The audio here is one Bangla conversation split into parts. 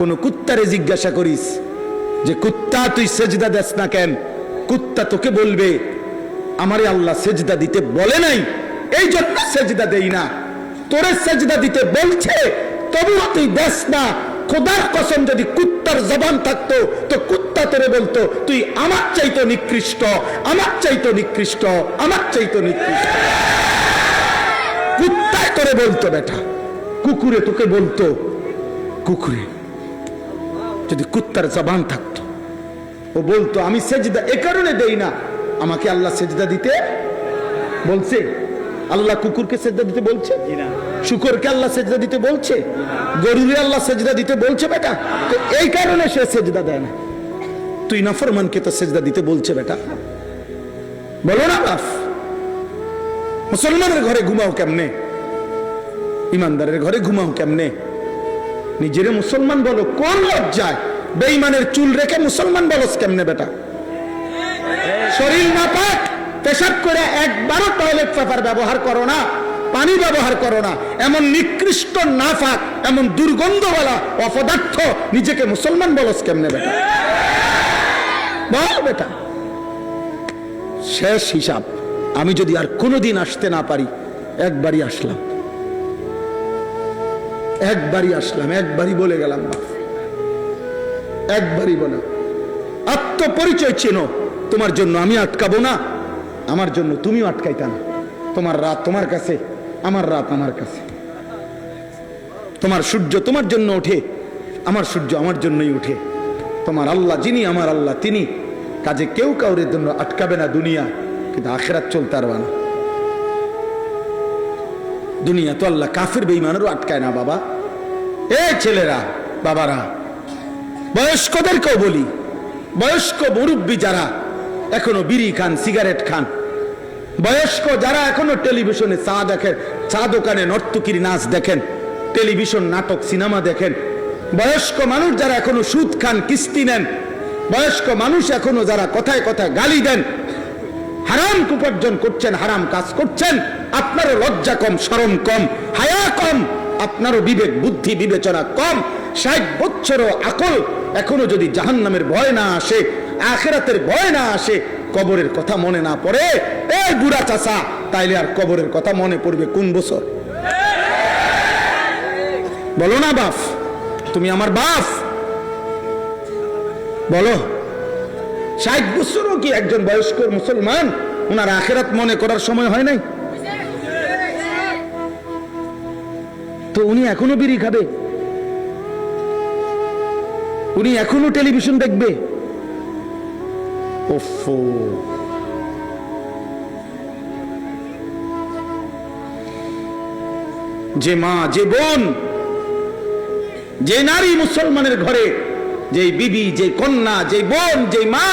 কোন কুত্তারে জিজ্ঞাসা করিস যে কুত্তা তুই সেজদা দেস না কেন, কুত্তা তোকে বলবে আমারে আল্লাহ সেজদা দিতে বলে নাই, এই জন্য সেজদা দেই না। তোরে সেজদা দিতে বলছে তবুও তুই দেস না। খোদার কসম যদি কুত্তার জবান থাকতো তো কুত্তা তোরে বলতো তুই আমার চাইতো নিকৃষ্ট, আমার চাইতো নিকৃষ্ট, আমার চাইতো নিকৃষ্ট। কুত্তায় তোরে বলতো বেটা, কুকুরে তোকে বলতো, কুকুরে যদি কুত্তার জবান থাকতো ও বলতো আমি সেজদা এ কারণে দেই না, আমাকে আল্লাহ সেজদা দিতে বলছে। আল্লাহ কুকুরকে সেজদা দিতে বলছে? শুকরকে আল্লাহ সেজদা দিতে বলছে? গরুরে আল্লাহ সেজদা দিতে বলছে বেটা? তো এই কারণে সে সেজদা দেয় না। তুই নাফরমানকে তো সেজদা দিতে বলছে বেটা, বলো না বাপ। মুসলমানের ঘরে ঘুমাও কেমনে, ইমানদারের ঘরে ঘুমাও কেমনে? নিজের মুসলমান বলো, কোন লজ্জায় বেঈমানের চুল রেখে মুসলমান বলস কেমনে বেটা? শরীর নাপাক, পেশাব করে একবারও টয়লেট পেপার ব্যবহার করো না, পানি ব্যবহার করো না, এমন নিকৃষ্ট নাফাক, এমন দুর্গন্ধওয়ালা অপদার্থ নিজেকে মুসলমান বলস কেমনে বেটা? বল বেটা। শেষ হিসাব, আমি যদি আর কোনোদিন আসতে না পারি, একবারই আসলাম, একবারই আসলাম, একবারই বলে গেলাম বাপ, একবারই বলে। আত্মপরিচয় চেনো, তোমার জন্য আমি আটকাবো না, আমার জন্য তুমিও আটকাইতা না। তোমার রাত তোমার কাছে, আমার রাত আমার কাছে। তোমার সূর্য তোমার জন্য ওঠে, আমার সূর্য আমার জন্যই ওঠে। তোমার আল্লাহ যিনি, আমার আল্লাহ তিনি। কাজে কেউ কাউরের জন্য আটকাবে না দুনিয়া, কিন্তু আখিরাত চলতে পারবে না। দুনিয়া তো আল্লাহ কাফির বেঈমানেরও আটকায় না বাবা। এ ছেলেরা, বাবারা, বয়স্কদেরকেও বলি, বয়স্ক মুরব্বী যারা এখনো বিড়ি খান, সিগারেট খান, বয়স্ক যারা এখনো টেলিভিশনে চা দেখেন, চা দোকানে নর্তকীর নাচ দেখেন, টেলিভিশন নাটক সিনেমা দেখেন, বয়স্ক মানুষ যারা এখনো সুদ খান, কিস্তি নেন, বয়স্ক মানুষ এখনো যারা কথায় কথায় গালি দেন, হারাম উপার্জন করছেন, হারাম কাজ করছেন, আপনারও লজ্জা কম, শরম কম, হায়া কম, আপনারও বিবেক বুদ্ধি বিবেচনা কম। 60 বছরও আকল এখনো যদি জাহান্নামের ভয় না আসে, আখিরাতের ভয় না আসে, কবরের কথা মনে না পড়ে, এই বুড়া চাচা, তাইলে আর কবরের কথা মনে পড়বে কোন বছর? বলো না বাপ, তুমি আমার বাপ, বলো। 60 বছরও কি একজন বয়স্ক মুসলমান ওনার আখিরাত মনে করার সময় হয় নাই? তো উনি এখনো বিড়ি খাবে, উনি এখনো টেলিভিশন দেখবে। ওফো, যে মা, যে বোন, যে নারী মুসলমানের ঘরে, যে বিবি, যে কন্যা, যে বোন, যে মা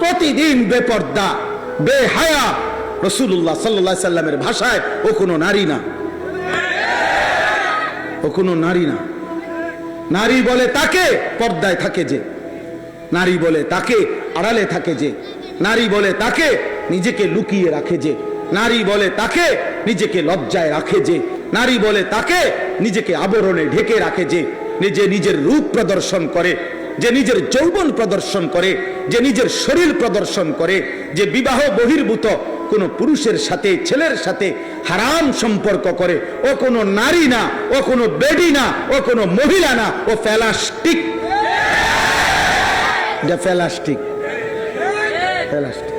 প্রতিদিন বেপর্দা, বেহায়া, রাসূলুল্লাহ সাল্লাল্লাহু আলাইহি সাল্লামের ভাষায় ও কোনো নারী না, ও কোনো নারী না। নারী বলে তাকে পর্দায় থাকে যে, নারী বলে তাকে আড়ালে থাকে যে, নারী বলে তাকে নিজেকে লুকিয়ে রাখে যে, নারী বলে তাকে নিজেকে লজ্জায় রাখে যে, নারী বলে তাকে নিজেকে আবরণে ঢেকে রাখে যে, নিজে নিজের রূপ প্রদর্শন করে, যে নিজের যৌবন প্রদর্শন করে, যে নিজের শরীর প্রদর্শন করে, যে বিবাহ বহির্ভূত কোন পুরুষের সাথে, ছেলের সাথে হারাম সম্পর্ক করে, ও কোনো নারী না, ও কোনো বেডি না, ও কোনো মহিলা না, ও প্লাস্টিক। Plastic, plastic.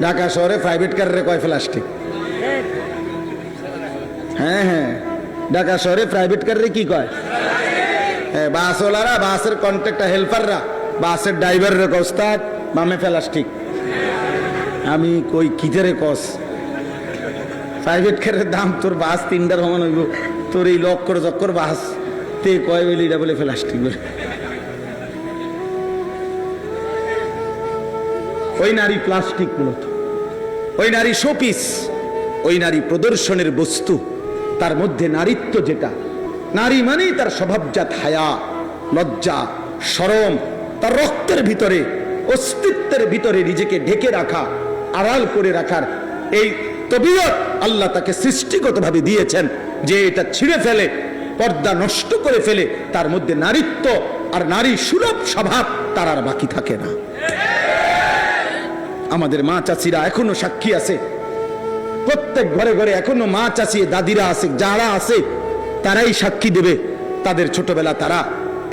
ঢাকা শহরে প্রাইভেট কারে কয় প্লাস্টিক। হ্যাঁ হ্যাঁ, ঢাকা শহরে প্রাইভেট কারে কি কয়? হ্যাঁ, বাসওয়ালারা, বাসের কন্ট্রাক্টর, হেল্পাররা, বাসের ড্রাইভারের কস্তাদ বামে প্লাস্টিক। আমি কই কিতারে কস, প্রাইভেট কারের দাম তোর বাস 3টার সমান হইব, তোর এই লক্কর চক্কর বাস তে কয় বলে এটা বলে প্লাস্টিক বলে। ওই নারী প্লাস্টিক, মূলত ওই নারী শোপিস, ওই নারী প্রদর্শনের বস্তু। তার মধ্যে নারীত্ব যেটা, নারী মানেই তার স্বভাবজাত হায়া, লজ্জা, শরম, তার রক্তের ভিতরে, অস্তিত্বের ভিতরে নিজেকে ঢেকে রাখা, আড়াল করে রাখার এই তবিয়ত আল্লাহ তাকে সৃষ্টিগতভাবে দিয়েছেন। যে এটা ছিঁড়ে ফেলে, পর্দা নষ্ট করে ফেলে, তার মধ্যে নারীত্ব আর নারী সুলভ স্বভাব তার আর বাকি থাকে না। আমাদের মা চাচিরা এখনো সাক্ষী আছে, প্রত্যেক ঘরে ঘরে এখনো মা চাচি দাদিরা আছে, যারা আছে তারাই সাক্ষী দেবে। তাদের ছোটবেলা তারা,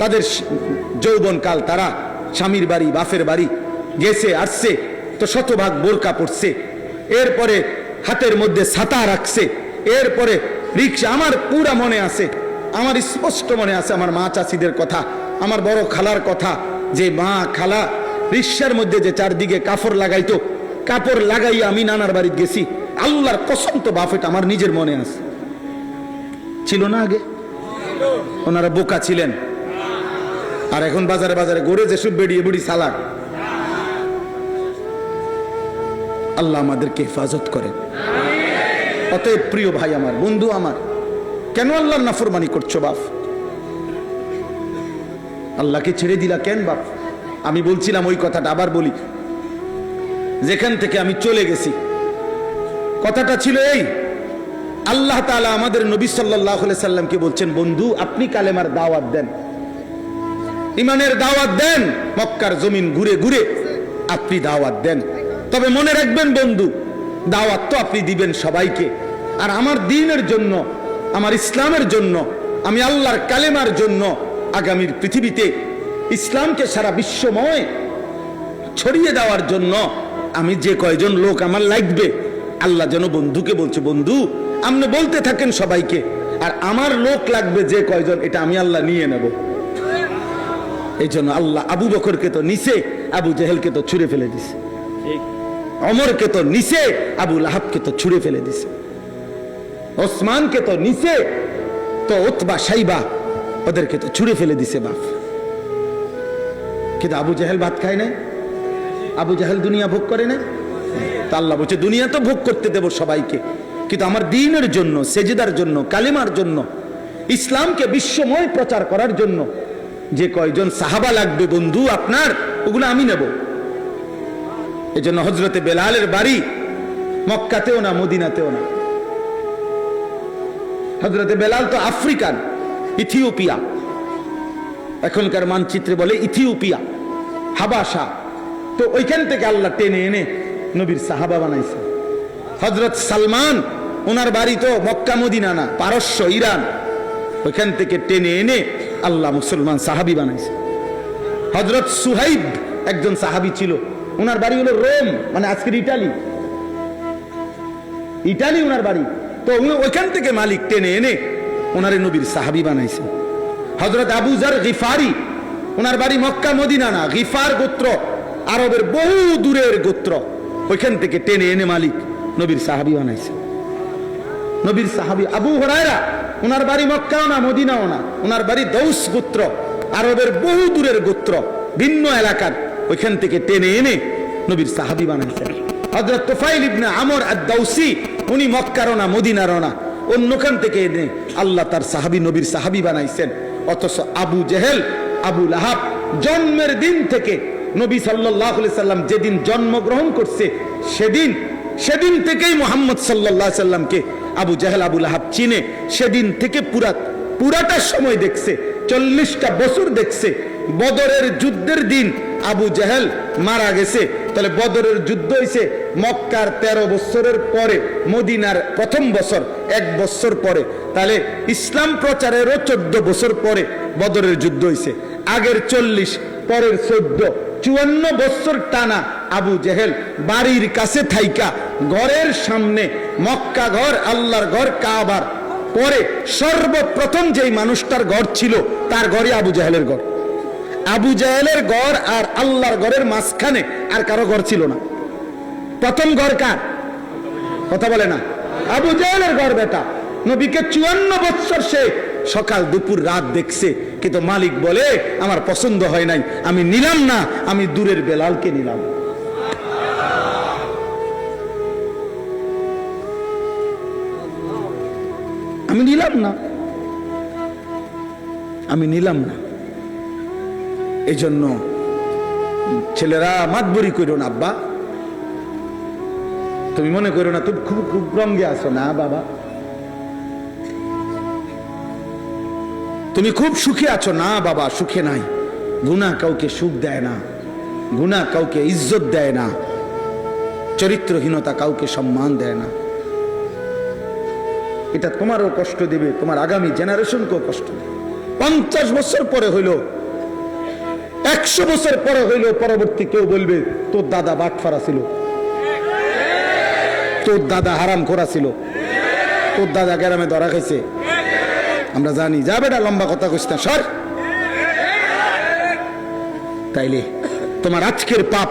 তাদের যৌবনকাল তারা স্বামীর বাড়ি বাপের বাড়ি গেছে আসছে তো শতভাগ বোরকা পড়ছে, এরপরে হাতের মধ্যে ছাতা রাখছে, এরপরে রিক্সা। আমার পুরা মনে আছে, আমার স্পষ্ট মনে আছে আমার মা চাচিদের কথা, আমার বড় খালার কথা, যে মা খালা রিক্সার মধ্যে যে চারদিকে কাপড় লাগাইতো, কাপড় লাগাইয়া আমি নানার বাড়ি গেছি। আল্লাহর কসম তো বাফেট আমার নিজের মনে আছে। ছিল না আগে? ওনারা বোকা ছিলেন, আর এখন বাজারে বাজারে গড়ে যেসব বেরিয়ে বুড়ি সালাক। আল্লাহ আমাদেরকে হেফাজত করেন। অতএব প্রিয় ভাই আমার, বন্ধু আমার, কেন আল্লাহর নাফরমানি করছো বাপ? আল্লাহকে ছেড়ে দিলা কেন বাপ? আমি বলছিলাম ওই কথাটা আবার বলি, যেখান থেকে আমি চলে গেছি কথাটা ছিল এই, আল্লাহ তাআলা আমাদের নবী সাল্লাল্লাহু আলাইহি সাল্লামকে বলছেন, বন্ধু আপনি কালেমার দাওয়াত দেন, ইমানের দাওয়াত দেন, মক্কার জমিন ঘুরে ঘুরে আপনি দাওয়াত দেন। তবে মনে রাখবেন বন্ধু, দাওয়াত তো আপনি দিবেন সবাইকে, আর আমার দ্বীনের জন্য, আমার ইসলামের জন্য, আমি আল্লাহর কালেমার জন্য আগামীর পৃথিবীতে ইসলামকে সারা বিশ্বময় ছড়িয়ে দেওয়ার জন্য আমি যে কয়জন লোক আমার লাগবে, আল্লাহ যেন বন্ধুকে বলছে, বন্ধু আপনি বলতে থাকেন সবাইকে, আর আমার লোক লাগবে যে কয়জন, এটা আমি আল্লাহ নিয়ে নেব। এই জন্য আল্লাহ আবু বকরকে তো নিচে, আবু জেহেলকে তো ছুঁড়ে ফেলে দিছে, ওমরকে তো নিচে, আবু লাহাবকে তো ছুঁড়ে ফেলে দিছে, ওসমানকে তো নিচে, তো উতবা সাইবা ওদেরকে তো ছুঁড়ে ফেলে দিছে বাপ। কিন্তু আবু জেহেল ভাত খায় না, আবু জেহেল দুনিয়া ভোগ করে না। তা আল্লাহ বলছে দুনিয়া তো ভোগ করতে দেব সবাইকে, কিন্তু আমার দ্বীনের জন্য, সেজদার জন্য, কালেমার জন্য, ইসলামকে বিশ্বময় প্রচার করার জন্য যে কয়জন সাহাবা লাগবে বন্ধু আপনার, ওগুলো আমি নেব। এই জন্য হযরতে বেলালের বাড়ি মক্কাতেও না, মদিনাতেও না। হযরতে বেলাল তো আফ্রিকান, ইথিওপিয়া, এখনকার মানচিত্রে বলে ইথিওপিয়া, হাবাসা। তো ওইখান থেকে আল্লাহ টেনে এনে নবীর সাহাবা বানাইছে। হযরত সালমান, ওনার বাড়ি তো মক্কা মদিনা না, পারস্য, ইরান, ওইখান থেকে টেনে এনে আল্লাহ মুসলমান সাহাবি বানাইছে। হযরত সুহাইব একজন সাহাবি ছিল, ওনার বাড়ি হলো রোম, মানে আজকের ইটালি, ইটালি ওনার বাড়ি। তো ওইখান থেকে মালিক টেনে এনে ওনারে নবীর সাহাবি বানাইছে। হযরত আবু যার গিফারি, ওনার বাড়ি মক্কা মদিনা না, গিফার গোত্র, আরবের বহু দূরের গোত্র, ওইখান থেকে টেনে এনে মালিক নবীর সাহাবি বানাইছে। নবীর সাহাবি আবু হুরায়রা, ওনার বাড়ি মক্কাও না, মদিনাও না, ওনার বাড়ি দৌস গোত্র, আরবের বহু দূরের গোত্র, ভিন্ন এলাকার, ওইখান থেকে টেনে এনে নবীর সাহাবি বানাইছেন। হযরত তুফাইল ইবনে আমর আদ-দাউসি, উনি মক্কারও না, মদিনারও না, অন্যখান থেকে এনে আল্লাহ তার সাহাবি, নবীর সাহাবি বানাইছেন। অথচ আবু জেহেল, আবু লাহাব জন্মের দিন থেকে নবী সাল্লাল্লাহু আলাইহি সাল্লাম যেদিন জন্মগ্রহণ করছে সেদিন থেকেই মুহাম্মদ সাল্লাল্লাহু আলাইহি সাল্লামকে আবু জেহেল, আবু লাহাব চিনে। সেদিন থেকে পুরাটা সময় দেখছে, 40টা বছর দেখছে। বদরের যুদ্ধের দিন আবু জেহেল মারা গেছে, তাহলে বদরের যুদ্ধ হয়েছে মক্কার 13 বছরের পরে, মদিনার প্রথম বছর 1 বছর পরে, তাহলে ইসলাম প্রচারেরও 14 বছর পরে বদরের যুদ্ধ হয়েছে। আগের 40, পরের 14, 54 বছর টানা আবু জেহেল বাড়ির কাছে থাইকা ঘরের সামনে, মক্কা ঘর, আল্লাহর ঘর, কাবার পরে সর্বপ্রথম যেই মানুষটার ঘর ছিল তার ঘরে আবু জেহেলের ঘর। আবু জেহেলের ঘর আর আল্লাহর ঘরের মাঝখানে আর কারো ঘর ছিল না। প্রথম ঘর কার? কথা বলে না। আবু জেহেলের ঘর। বেটা নবীকে 54 বছর সে সকাল দুপুর রাত দেখছে, কিন্তু মালিক বলে আমার পছন্দ হয় নাই, আমি নিলাম না, আমি দূরের বেলালকে নিলাম। আমি নিলাম না। এই জন্য ছেলেরা মাতবরি করো না, আব্বা তুমি মনে করো না তুমি খুব রঙে আসো না বাবা। তুমি খুব সুখে আছো। না বাবা, সুখে নাই। গুনাহ কাউকে সুখ দেয় না, গুনাহ কাউকে ইজ্জত দেয় না, চরিত্রহীনতা কাউকে সম্মান দেয় না। এটা তোমারও কষ্ট দেবে, তোমার আগামী জেনারেশনকেও কষ্ট দেবে। 50 বছর পরে হইল, 100 বছর পরে হইল, পরবর্তী কেউ বলবে তোর দাদা বাটফারা ছিল, তোর দাদা হারাম করা ছিল, তোর দাদা গ্রামে ধরা খাইছে। আমরা জানি, যা বেটা লম্বা কথা কইস না, সর। তাইলে তোমার আজকের পাপ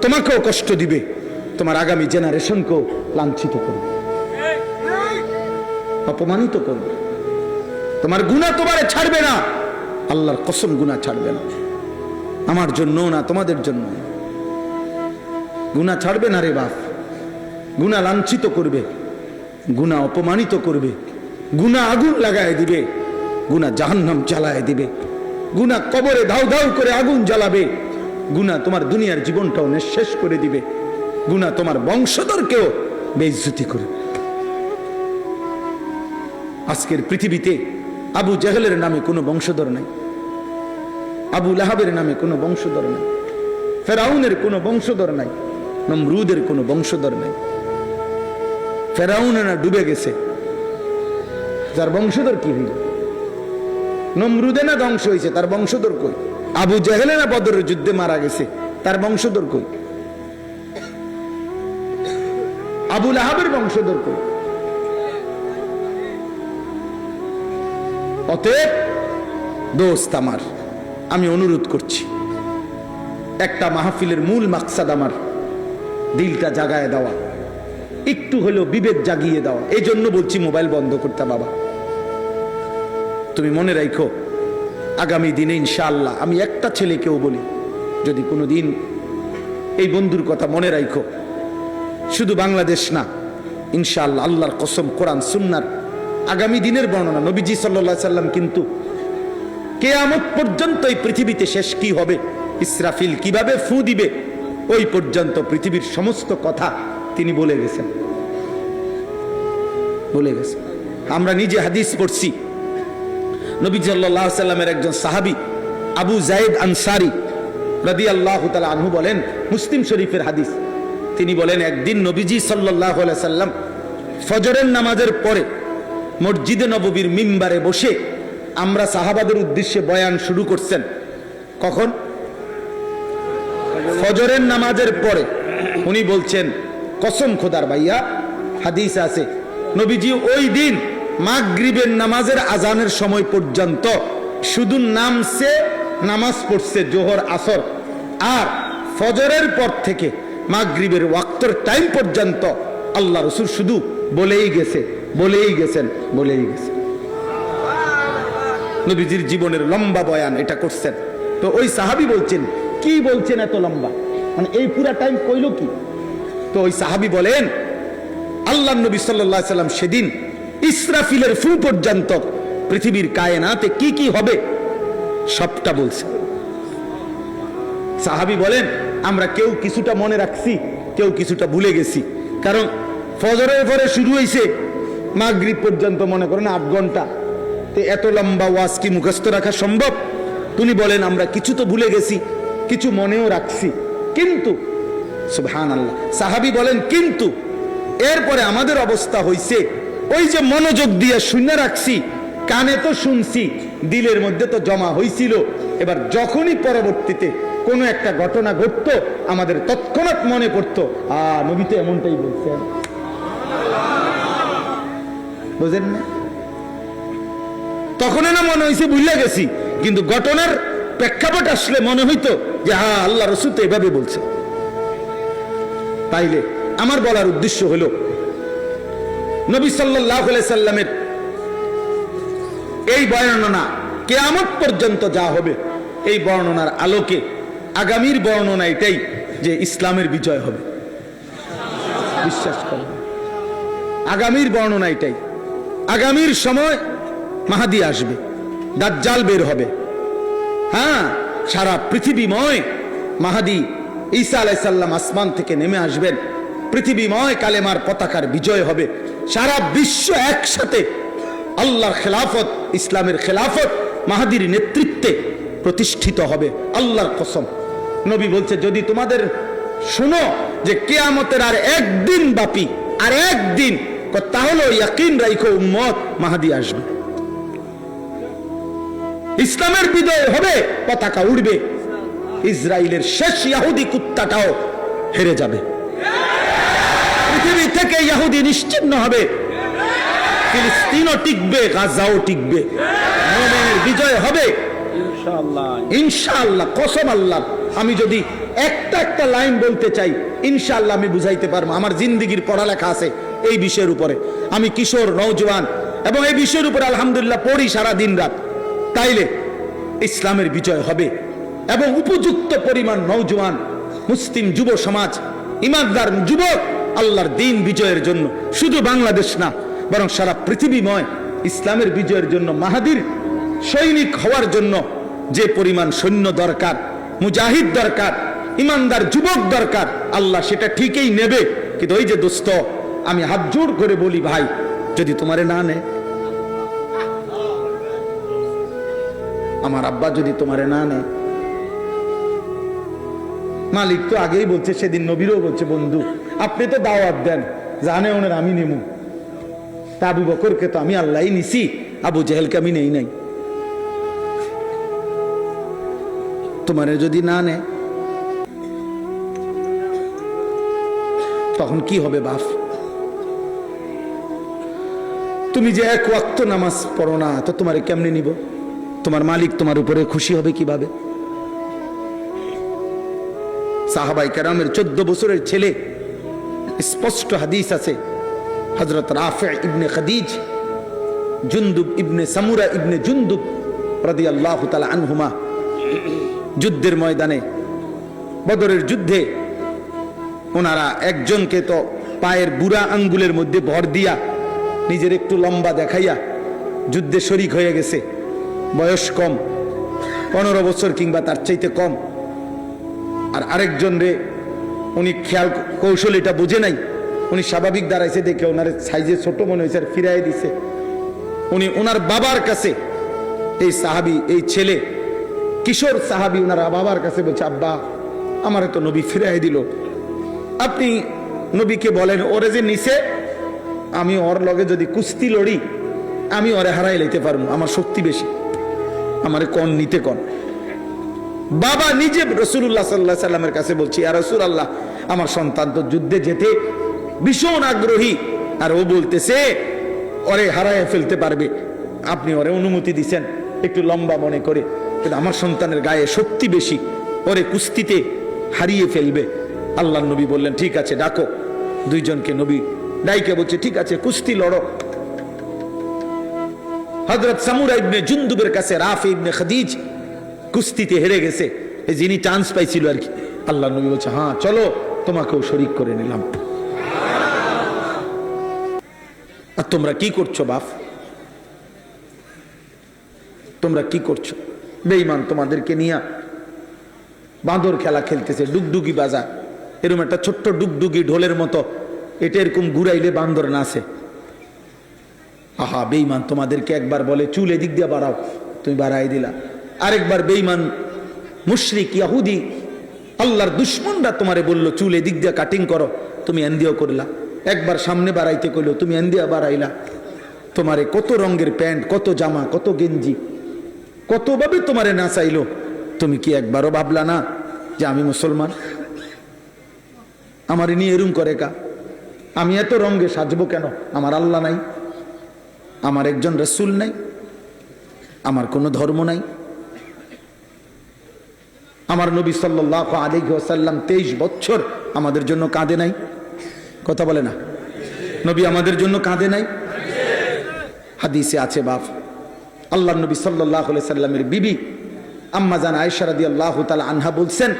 তোমাকেও কষ্ট দিবে, তোমার আগামী জেনারেশনকেও লাঞ্ছিত করবে, অপমানিত করবে। তোমার গুনাহ তোমারে ছাড়বে না, আল্লাহর কসম গুনাহ ছাড়বে না। আমার জন্য না, তোমাদের জন্য গুনাহ ছাড়বে না রে বাপ। গুনাহ লাঞ্ছিত করবে, গুনাহ অপমানিত করবে, গুনাহ আগুন লাগায় দিবে, গুনাহ জাহান্নাম জ্বালায় দিবে, গুনাহ কবরে ধাউ ধাউ করে আগুন জ্বালাবে, গুনাহ তোমার দুনিয়ার জীবনটাও নিঃশেষ করে দিবে, গুনাহ তোমার বংশধরকেও বেইজ্জতি করবে। আজকের পৃথিবীতে আবু জাহেলের নামে কোনো বংশধর নাই, আবু লাহাবের নামে কোনো বংশধর নাই, ফেরাউনের কোনো বংশধর নাই, নমরুদের কোনো বংশধর নাই। ফেরাউন না ডুবে গেছে, যার বংশধর কি হইল? নমরুদে না ধ্বংস হয়েছে, তার বংশধর কই? আবু জাহেলে না বদরের যুদ্ধে মারা গেছে, তার বংশধর কই? আবু লাহাবের বংশধর কই? অতএব দোস্ত আমার, আমি অনুরোধ করছি, একটা মাহফিলের মূল মাকসাদ আমার দিলটা জাগায় দেওয়া, একটু হলেও বিবেক জাগিয়ে দেওয়া। এই জন্য বলছি মোবাইল বন্ধ করতে। বাবা, তুমি মনে রাখো, আগামী দিনে ইনশাআল্লাহ আমি একটা ছেলেকেও বলি, যদি কোনো দিন এই বন্ধুর কথা মনে রাখো, শুধু বাংলাদেশ না, ইনশাআল্লাহ আল্লাহর কসম, কোরআন সুন্নাহর আগামী দিনের বর্ণনা। নবীজি সাল্লাল্লাহু আলাইহি সাল্লাম কিন্তু কিয়ামত পর্যন্ত এই পৃথিবীতে শেষ কি হবে, ইসরাফিল কিভাবে ফু দিবে, ওই পর্যন্ত পৃথিবীর সমস্ত কথা তিনি বলে গেছেন, বলে গেছেন। আমরা নিজে হাদিস পড়ছি, নবীজি সাল্লাল্লাহু আলাইহি সাল্লামের একজন সাহাবী আবু যায়েদ আনসারী রাদিয়াল্লাহু তাআলা আনহু বলেন, মুসলিম শরীফের হাদিস, তিনি বলেন একদিন নবীজি সাল্লাল্লাহু আলাইহি সাল্লাম ফজরের নামাজের পরে মসজিদে নববীর মিম্বারে বসে আমরা সাহাবাদের উদ্দেশ্যে বয়ান শুরু করছেন। কখন? ফজরের নামাজের পরে। উনি বলছেন, কসম খোদার ভাইয়া, হাদিস আছে, নবীজি ওই দিন মাগরিবের নামাজের আজানের সময় পর্যন্ত শুধু নামছে, নামাজ পড়ছে জোহর আসর, আর ফজরের পর থেকে মাগরিবের ওয়াক্তের টাইম পর্যন্ত আল্লাহ রাসূল শুধু বলেই গেছে, বলেই গেছেন, বলেই গেছেন। নবীজির জীবনের লম্বা বয়ান এটা করছেন। তো ওই সাহাবী বলছেন, কি বলছেন এত লম্বা, মানে এই পুরা টাইম কইল কি? তো ওই সাহাবী বলেন, আল্লাহ নবী সাল্লাল্লাহু আলাইহি সাল্লাম সেদিন ইসরাফিলের ফু পর্যন্ত পৃথিবীর কায়নাতে কি কি হবে সবটা বলছে। সাহাবী বলেন, আমরা কেউ কিছুটা মনে রাখছি, কেউ কিছুটা ভুলে গেছি, কারণ ফজরের পরে শুরু হয়েছে, মাগরিব পর্যন্ত মনে করেন 8 ঘন্টা, তো এত লম্বা ওয়াজ কি মুখস্থ রাখা সম্ভব? তিনি বলেন, আমরা কিছু তো ভুলে গেছি, কিছু মনেও রাখছি, কিন্তু সুবহানাল্লাহ, সাহাবী বলেন, কিন্তু এরপরে আমাদের অবস্থা হইছে, ওই যে মনোযোগ দিয়ে শুনে রাখছি, কানে তো শুনছি, দিলের মধ্যে তো জমা হইছিল, এবার যখনই পরবর্তীতে কোনো একটা ঘটনা ঘটতো আমাদের তৎক্ষণাৎ মনে পড়তো, নবী তো এমনটাই বলছেন। বুঝেন না? তখন না মনে হয়েছে ভুলে গেছি, কিন্তু ঘটনার প্রেক্ষাপট আসলে মনে হইতো যে হ্যাঁ, আল্লাহ রাসূল তো এভাবে বলছে। তাইলে আমার বলার উদ্দেশ্য হলো, নবী সাল্লাল্লাহু আলাইহি সাল্লামের এই বর্ণনা কিয়ামত পর্যন্ত যা হবে, এই বর্ণনার আলোকে আগামীর বর্ণনা এটাই যে ইসলামের বিজয় হবে। বিশ্বাস করুন, আগামীর বর্ণনা এটাই। আগামীর সময় মাহাদি আসবে, দাজ্জাল বের হবে, হ্যাঁ, সারা পৃথিবীময় মাহাদি ঈসা আলাইহিস সালাম আসমান থেকে নেমে আসবেন, পৃথিবীময় কালেমার পতাকার বিজয় হবে, সারা বিশ্ব একসাথে আল্লাহর খেলাফত, ইসলামের খেলাফত মাহাদির নেতৃত্বে প্রতিষ্ঠিত হবে। আল্লাহর কসম, নবী বলছে যদি তোমাদের শুনো যে কিয়ামতের আর একদিন বাকি, আর একদিন, তাহলে ইয়াকিন রাখো উম্মত মাহাদি আসবে, ইসলামের বিজয় হবে, পতাকা উড়বে, ইসরায়েলের শেষ ইহুদি কুত্তাটাও হেরে যাবে, পৃথিবী থেকে ইহুদি নিশ্চিহ্ন হবে, ফিলিস্তিনও টিকবে, গাজাও টিকবে, মুমিনের বিজয় হবে ইনশাআল্লাহ, ইনশাআল্লাহ, কসম আল্লাহ। আমি যদি একটা লাইন বলতে চাই, ইনশাআল্লাহ আমি বুঝাইতে পারবো। আমার জিন্দেগির পড়ালেখা আছে এই বিষয়ের উপরে, আমি কিশোর নওজোয়ান এবং এই বিষয়ের উপরে আলহামদুলিল্লাহ পড়ি সারা দিন রাত। তাইলে ইসলামের বিজয় হবে এবং উপযুক্ত পরিমাণ নওজোয়ান মুসলিম যুব সমাজ, ইমানদার যুবক আল্লাহর দ্বীন বিজয়ের জন্য শুধু বাংলাদেশ না বরং সারা পৃথিবীময় ইসলামের বিজয়ের জন্য, মাহাদির সৈনিক হওয়ার জন্য যে পরিমাণ সৈন্য দরকার, মুজাহিদ দরকার, ইমানদার যুবক দরকার, আল্লাহ সেটা ঠিকই নেবে। কিন্তু ওই যে দোস্ত, আমি হাত জোড় করে বলি ভাই, যদি তোমারে না নেয়, আমার আব্বা যদি তোমারে না নেয়, মালিক তো আগেই বলছে, সেদিন নবীরও বলছে, বন্ধু আপনি তো দাওয়াত দেন, জানে ওনার আমি নেমু, তা আবু বকরকে তো আমি আল্লাহই নিছি, আবু জেহেলকে আমি নেই নাই। তোমারে যদি না নেয় তখন কি হবে বাপ? তুমি যে এক ওয়াক্ত নামাজ পড়ো না, তো তোমারে কেমনে নিব? তোমার মালিক তোমার উপরে খুশি হবে কিভাবে? সাহাবায়ে কেরামের 14 বছরের ছেলে, স্পষ্ট হাদিস আছে, হযরত রাফি ইবনে খাদিজ, জুনদুব ইবনে সামুরা ইবনে জুনদুব রাদিয়াল্লাহু তাআলা আনহুমা, যুদ্ধের ময়দানে, বদরের যুদ্ধে ওনারা একজনকে তো পায়ের বুড়া আঙ্গুলের মধ্যে ভর দিয়া, নিজের একটু লম্বা দেখাইয়া যুদ্ধে শরীক হয়ে গেছে, বয়স কম, 15 বছর কিংবা তার চাইতে কম। আর আরেকজন রে উনি খেয়াল কৌশল এটা বুঝে নাই, উনি স্বাভাবিক দাঁড়াইছে দেখে ওনার সাইজে ছোট মনে হয়েছে, আর ফিরাই দিছে। উনি ওনার বাবার কাছে, এই সাহাবি, এই ছেলে কিশোর সাহাবি ওনার বাবার কাছে বলছে, আব্বা আমারে তো নবী ফিরাই দিল, আপনি নবীকে বলেন ওরে যে নিছে, আমি ওর লগে যদি কুস্তি লড়ি আমি ওরে হারাই লইতে পারবো, আমার শক্তি বেশি, আমারে কোন নিতে কোন। বাবা নিজে রাসূলুল্লাহ সাল্লাল্লাহু আলাইহি সাল্লামের কাছে বলছি, ইয়া রাসূলুল্লাহ আমার সন্তান তো যুদ্ধে যেতে ভীষণ আগ্রহী, আর ও বলতেছে ওরে হারায় ফেলতে পারবে, আপনি ওরে অনুমতি দিছেন একটু লম্বা মনে করে, কিন্তু আমার সন্তানের গায়ে শক্তি বেশি, ওরে কুস্তিতে হারিয়ে ফেলবে। আল্লাহর নবী বললেন ঠিক আছে ডাকো। দুইজনকে নবী ডাইকে বলছে ঠিক আছে কুস্তি লড়ো। হযরত সামুরা ইবনে জুনদুবের কাছে রাফি ইবনে খাদিজ কুস্তিতে হেরে গেছে, এই যিনি চান্স পাইছিল আর কি। আল্লাহর নবী বলছে হ্যাঁ চলো তোমাকেও শরীক করে নিলাম। আর তোমরা কি করছো বাপ? তোমরা কি করছো? বেঈমান তোমাদেরকে নিয়ে বাঁদর খেলা খেলতেছে, ডুগডুগি বাজার, এরকম একটা ছোট্ট ডুগডুগি ঢোলের মতো, এটা এরকম ঘুরাইলে বান্দর নাচে। আহা, বেঈমান তোমাদেরকে একবার বলে চুল এদিক দিয়ে বাড়াও, তুমি বাড়াই দিলা। আরেকবার বেঈমান মুশরিক ইহুদি আল্লাহর দুশমনরা তোমারে বললো চুল এদিক দিয়ে কাটিং করো, তুমি এন্দিও করলা। একবার সামনে বাড়াইতে কইলো, তুমি এন্দিয়া বাড়াইলা। তোমারে কত রঙের প্যান্ট, কত জামা, কত গেঞ্জি, কতভাবে তোমারে নাচাইলো, তুমি কি একবারও ভাবলা না যে আমি মুসলমান, আমার নিয়ে এরম করে কা, আমি এত রঙে সাজবো কেন? আমার আল্লাহ নাই, আমার একজন রাসূল নাই, আমার কোনো ধর্ম নাই, আমার নবী সাল্লাল্লাহু আলাইহি ওয়াসাল্লাম 23 বছর আমাদের জন্য কাঁদে নাই? কথা বলে না, নবী আমাদের জন্য কাঁদে নাই? হাদিসে আছে বাপ, আল্লাহর নবী সাল্লাল্লাহু আলাইহি সাল্লামের বিবি আম্মা জান আয়েশা রাদিয়াল্লাহু তাআলা আনহা বলছেন,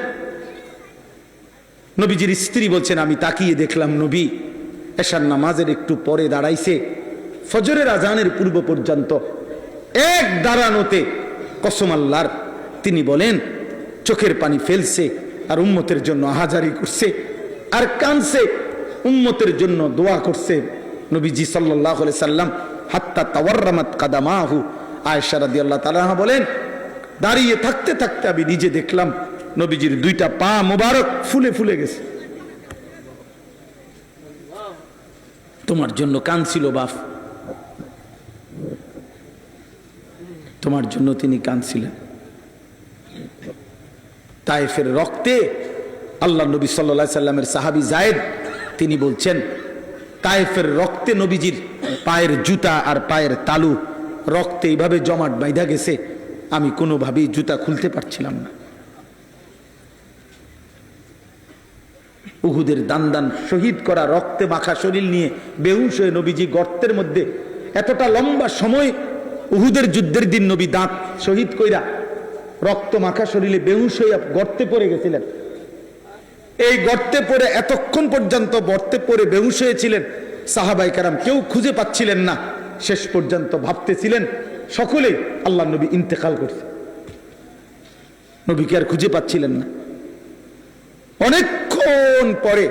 নবীজির স্ত্রী বলছেন, আমি তাকিয়ে দেখলাম নবী এশার নামাজের একটু পরে দাঁড়াইছে, ফজরের আজানের পূর্ব পর্যন্ত এক দাঁড়ানোতে কসম আল্লাহর, তিনি বলেন চোখের পানি ফেলছে আর উম্মতের জন্য আহাজারি করছে আর কানছে, উম্মতের জন্য দোয়া করছে। নবীজি সাল্লাল্লাহু আলাইহি সাল্লাম হাত্তা তাওয়াররামাত কাদামাহু, আয়েশা রাদিয়াল্লাহু তাআলা আনহা বলেন, দাঁড়িয়ে থাকতে থাকতে আমি নিজে দেখলাম নবীজির দুইটা পা মোবারক ফুলে ফুলে গেছে। তোমার জন্য কাঁদছিল বাপ, তোমার জন্য তিনি কাঁদছিলেন। তায়েফের রক্তে আল্লাহ নবী সাল্লাল্লাহু আলাইহি সাল্লামের সাহাবী যায়েদ তিনি বলছেন, তায়েফের রক্তে নবীজির পায়ের জুতা আর পায়ের তালু রক্তে এইভাবে জমাট বাইধা গেছে, আমি কোনোভাবেই জুতা খুলতে পারছিলাম না। উহুদের দান শহীদ করা রক্তে মাখা শরীর নিয়ে বেহুশ হয়ে নবীজি গর্তের মধ্যে এতটা লম্বা সময়, উহুদের যুদ্ধের দিন নবী দাঁত শহীদ কইরা রক্ত মাখা শরীরে বেহুশ হইয়া গর্তে পড়ে গেছিলেন। এই গর্তে পড়ে এতক্ষণ পর্যন্ত গর্তে পড়ে বেহুশ হয়েছিলেন, সাহাবায়ে কেরাম কেউ খুঁজে পাচ্ছিলেন না। শেষ পর্যন্ত ভাবতেছিলেন সকলেই আল্লাহ নবী ইন্তেকাল করছে, নবীকে আর খুঁজে পাচ্ছিলেন না। অনেকক্ষণ পরে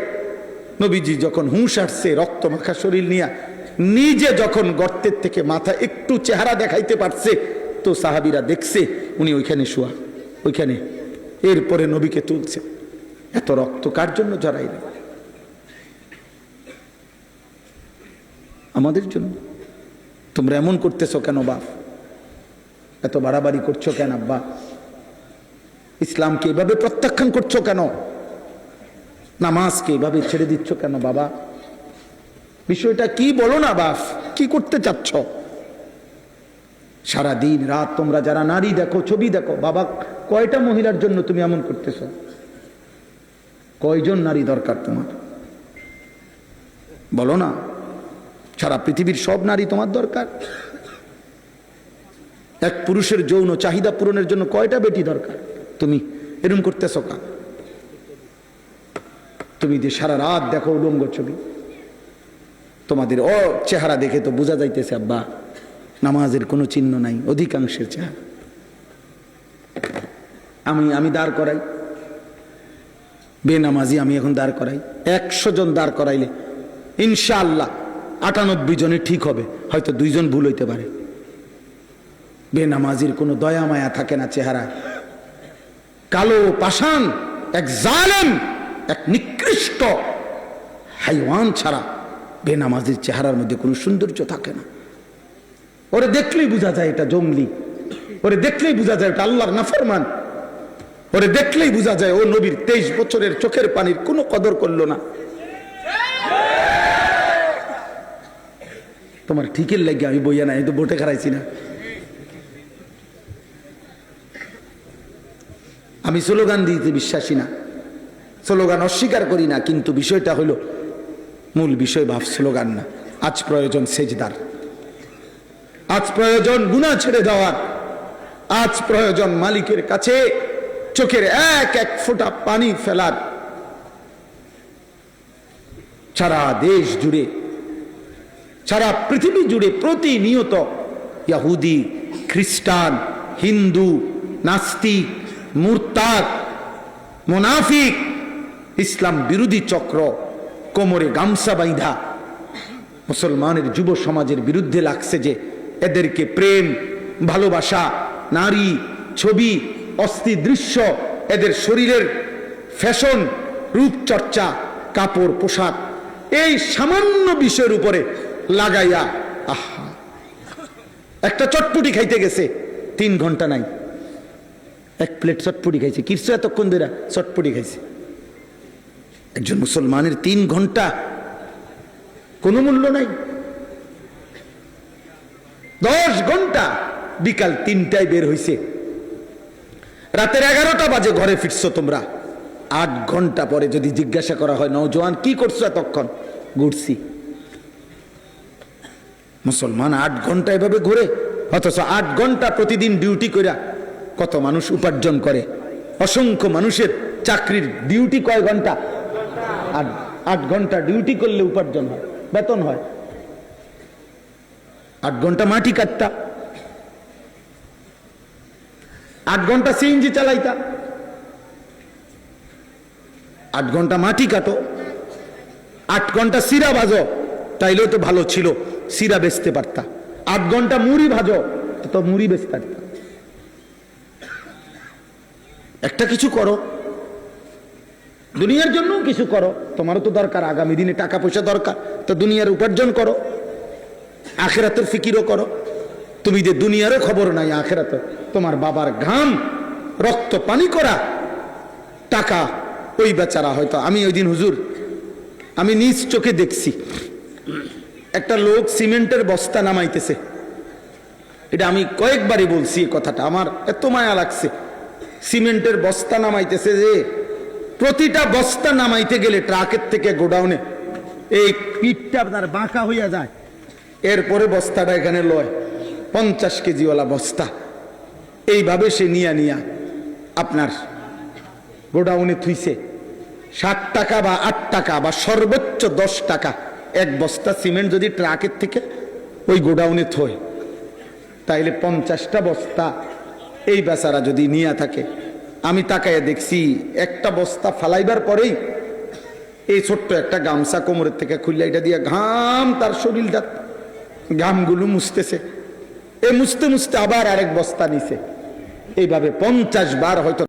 নবীজি যখন হুঁশ আসছে রক্ত মাখা শরীর নিয়ে, নিজে যখন গর্তের থেকে মাথা একটু চেহারা দেখাইতে পারছে, তো সাহাবীরা দেখছে উনি ওইখানে শোয়া, ওইখানে। এরপরে নবীকে তুলছে। এত রক্ত কার জন্য জড়াইলেন? আমাদের জন্য। তোমরা এমন করতেছো কেন বাপ? এত বাড়াবাড়ি করছো কেন আব্বা? ইসলামকে এভাবে প্রত্যাখ্যান করছো কেন? নামাজকে এভাবে ছেড়ে দিচ্ছ কেন বাবা? বিষয়টা কি বলো না বাপ, কি করতে চাচ্ছ? সারা দিন রাত তোমরা যারা নারী দেখো, ছবি দেখো, বাবা কয়টা মহিলার জন্য তুমি এমন করতেছ? কয়জন নারী দরকার তোমার? বলো না। সারা পৃথিবীর সব নারী তোমার দরকার? এক পুরুষের যৌন চাহিদা পূরণের জন্য কয়টা বেটি দরকার? তুমি এরকম করতেছ কা? তুমি যে সারা রাত দেখো উলঙ্গ ছবি, তোমাদের ও চেহারা দেখে তো বোঝা যাইতেছে আব্বা নামাজের কোনো চিহ্ন নাই অধিকাংশের চেহারা। আমি দাঁড় করাই বেনামাজি, আমি এখন দাঁড় করাই 100 জন দাঁড় করাইলে ইনশাআল্লাহ 98 জনে ঠিক হবে, হয়তো 2 জন ভুল হইতে পারে। বেনামাজির কোনো দয়া মায়া থাকে না চেহারায়। কালো পাষাণ এক জালেম, এক নিকৃষ্ট হাইওয়ান ছাড়া বেনামাজির চেহারার মধ্যে কোনো সৌন্দর্য থাকে না। ওরে দেখলেই বোঝা যায় এটা জঙ্গলি, ওরে দেখলেই বোঝা যায় এটা আল্লাহর নাফরমান, ওরে দেখলেই বোঝা যায় ও নবীর 23 বছরের চোখের পানির কোনো কদর করলো না। তোমার ঠিকের লাগে আমি বইয়া না, এই তো বোটে খারাইছি না। আমি স্লোগান দিতে বিশ্বাসী না, স্লোগান অস্বীকার করি না, কিন্তু বিষয়টা হলো মূল বিষয় ভাব স্লোগান না। আজ প্রয়োজন সেজদার, আজ প্রয়োজন গুনাহ ছেড়ে দেওয়ার, আজ প্রয়োজন মালিকের কাছে চোখের এক এক ফোঁটা পানি ফেলার। সারা দেশ জুড়ে, সারা পৃথিবী জুড়ে প্রতিনিয়ত ইহুদি, খ্রিস্টান, হিন্দু, নাস্তিক, মুরতাদ, মুনাফিক, ইসলাম বিরোধী চক্র কোমরে গামছা বাইধা মুসলমানের যুব সমাজের বিরুদ্ধে লাগছে যে এদেরকে প্রেম, ভালোবাসা, নারী, ছবি, অস্থির দৃশ্য, এদের শরীরের ফ্যাশন, রূপচর্চা, কাপড়, পোশাক, এই সামান্য বিষয়ের উপরে লাগাইয়া আহা একটা চটপটি খাইতে গেছে 3 ঘন্টা নাই, 1 প্লেট চটপটি খাইছে। কিছু এতক্ষণ ধরে চটপটি খাইছে। একজন মুসলমানের 3 ঘন্টা কোনো মূল্য নাই। 10 ঘন্টা, বিকাল 3টায় বের হইছে, রাতের 11টা বাজে ঘরে ফিরছো তোমরা। 8 ঘন্টা পরে যদি জিজ্ঞাসা করা হয় নওজোয়ান কি করছো এতক্ষণ? ঘুরছি। মুসলমান 8 ঘন্টা এভাবে ঘুরে, অথচ 8 ঘন্টা প্রতিদিন ডিউটি কইরা কত মানুষ উপার্জন করে। অসংখ্য মানুষের চাকরির ডিউটি কয় ঘন্টা? 8 ঘন্টা ডিউটি করলে উপার্জন হয়, বেতন হয়। 8 ঘন্টা মাটি কাটতা, 8 ঘন্টা সিএনজি চালাইতা, 8 ঘন্টা মাটি কাটো, 8 ঘন্টা সিরা ভাজো, তাইলেও তো ভালো ছিল, সিরা বেচতে পারতা। 8 ঘন্টা মুড়ি ভাজো, পারতো, তো মুড়ি বেচতে পারতো। একটা কিছু করো, দুনিয়ার জন্য কিছু করো। তোমারও তো দরকার, আগামী দিনে টাকা পয়সা দরকার, তো দুনিয়ার উপার্জন করো, আখেরাতের ফিকিরও করো। তুমি যে দুনিয়ারও খবর নাই, আখেরাতে তোমার বাবার ঘাম রক্ত পানি করা টাকা ওই বেচারা হয়তো। আমি ওই দিন হুজুর, আমি নিজ চোখে দেখছি একটা লোক সিমেন্টের বস্তা নামাইতেছে। এটা আমি কয়েকবারই বলছি এই কথাটা, আমার এত মায়া লাগছে। সিমেন্টের বস্তা নামাইতেছে, যে প্রতিটা বস্তা নামাইতে গেলে ট্রাকের থেকে গোডাউনে এই পিঠটা আপনার বাঁকা হইয়া যায়, এরপরে বস্তাটা এখানে লয় 50 কেজিওয়ালা বস্তা। এইভাবে সে নিয়া আপনার গোডাউনে থুইছে। 60 টাকা বা 8 টাকা বা সর্বোচ্চ 10 টাকা এক বস্তা সিমেন্ট যদি ট্রাকের থেকে ওই গোডাউনে থয়, তাইলে 50টা বস্তা এই বেচারা যদি নিয়ে থাকে। আমি তাকায় দেখছি একটা বস্তা ফালাইবার পরেই এই ছোট্ট একটা গামছা কোমরের থেকে খুললে এটা দিয়ে ঘাম, তার শরীরটা ঘামগুলো মুছতেছে। মুছতে মুছতে আবার আরেক বস্তা নিছে। এইভাবে 50 বার হয়তো